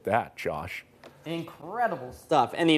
That, Josh. Incredible stuff. And,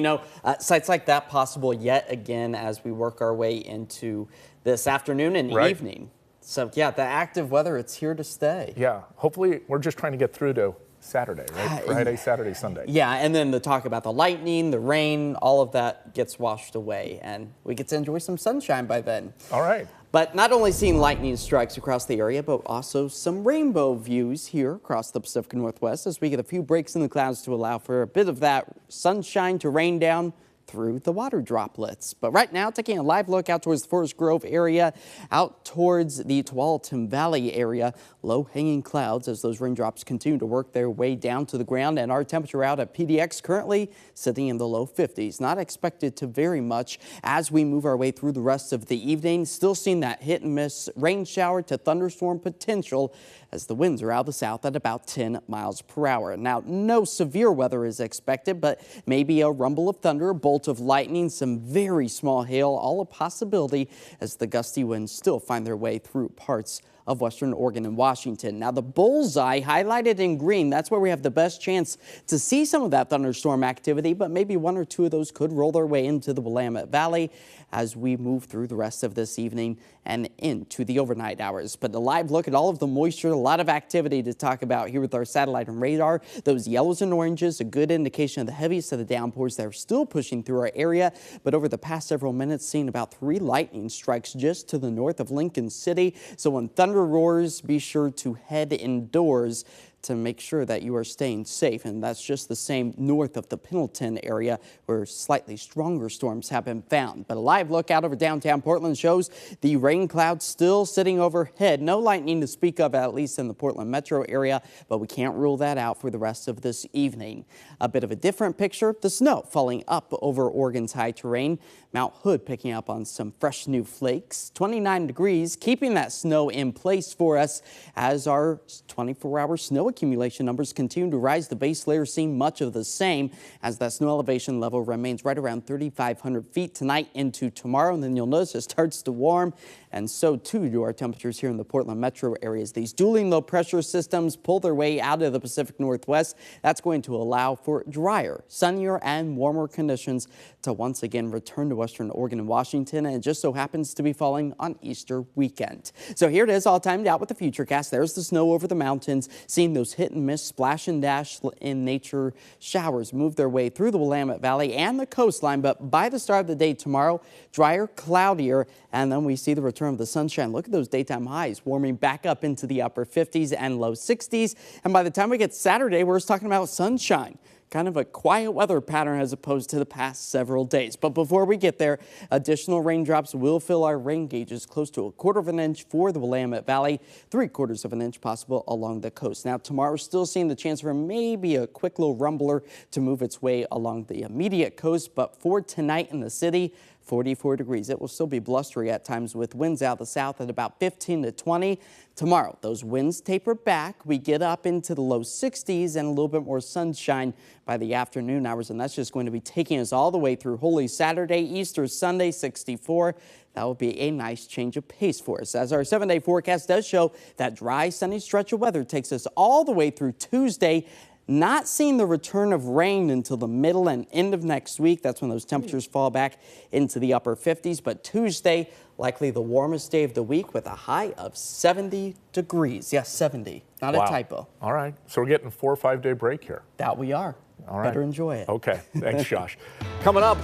sights like that possible yet again as we work our way into this afternoon and evening. So, yeah, the active weather, it's here to stay. Yeah, hopefully we're just trying to get through to Saturday, right? Friday, Saturday, Sunday. Yeah, and then the talk about the lightning, the rain, all of that gets washed away, and we get to enjoy some sunshine by then. All right. But not only seeing lightning strikes across the area, but also some rainbow views here across the Pacific Northwest as we get a few breaks in the clouds to allow for a bit of that sunshine to rain down through the water droplets. But right now, taking a live look out towards the Forest Grove area, out towards the Tualatin Valley area, low-hanging clouds as those raindrops continue to work their way down to the ground. And our temperature out at PDX currently sitting in the low 50s. Not expected to vary much as we move our way through the rest of the evening. Still seeing that hit and miss rain shower to thunderstorm potential as the winds are out of the south at about 10 miles per hour. Now, no severe weather is expected, but maybe a rumble of thunder, a bolt of lightning, some very small hail, all a possibility as the gusty winds still find their way through parts of western Oregon and Washington. Now, the bullseye highlighted in green, that's where we have the best chance to see some of that thunderstorm activity, but maybe one or two of those could roll their way into the Willamette Valley as we move through the rest of this evening and into the overnight hours. But a live look at all of the moisture, a lot of activity to talk about here with our satellite and radar. Those yellows and oranges, a good indication of the heaviest of the downpours that are still pushing through our area. But over the past several minutes, seeing about 3 lightning strikes just to the north of Lincoln City. So when thunder roars, be sure to head indoors to make sure that you are staying safe. And that's just the same north of the Pendleton area where slightly stronger storms have been found. But a live look out over downtown Portland shows the rain clouds still sitting overhead. No lightning to speak of, at least in the Portland metro area, but we can't rule that out for the rest of this evening. A bit of a different picture, the snow falling up over Oregon's high terrain. Mount Hood picking up on some fresh new flakes. 29 degrees, keeping that snow in place for us as our 24-hour snow accumulation numbers continue to rise. The base layer seeing much of the same as that snow elevation level remains right around 3,500 feet tonight into tomorrow. And then you'll notice it starts to warm, and so too do our temperatures here in the Portland metro areas. These dueling low pressure systems pull their way out of the Pacific Northwest. That's going to allow for drier, sunnier, and warmer conditions to once again return to western Oregon and Washington, and it just so happens to be falling on Easter weekend. So here it is, all timed out with the Futurecast. There's the snow over the mountains, seeing those hit and miss splash and dash in nature showers move their way through the Willamette Valley and the coastline. But by the start of the day tomorrow, drier, cloudier, and then we see the return of the sunshine. Look at those daytime highs warming back up into the upper 50s and low 60s. And by the time we get Saturday, we're just talking about sunshine. Kind of a quiet weather pattern as opposed to the past several days. But before we get there, additional raindrops will fill our rain gauges close to 1/4 of an inch for the Willamette Valley, 3/4 of an inch possible along the coast. Now tomorrow, still seeing the chance for maybe a quick little rumbler to move its way along the immediate coast. But for tonight in the city, 44 degrees. It will still be blustery at times with winds out the south at about 15 to 20. Tomorrow, those winds taper back. We get up into the low 60s and a little bit more sunshine by the afternoon hours, and that's just going to be taking us all the way through Holy Saturday, Easter Sunday, 64. That will be a nice change of pace for us, as our 7-day forecast does show that dry, sunny stretch of weather takes us all the way through Tuesday. Not seeing the return of rain until the middle and end of next week. That's when those temperatures fall back into the upper 50s. But Tuesday, likely the warmest day of the week with a high of 70 degrees. Yes, 70. Not a typo. All right. So we're getting a 4 or 5 day break here. That we are. All right. Better enjoy it. Okay. Thanks, Josh. Coming up,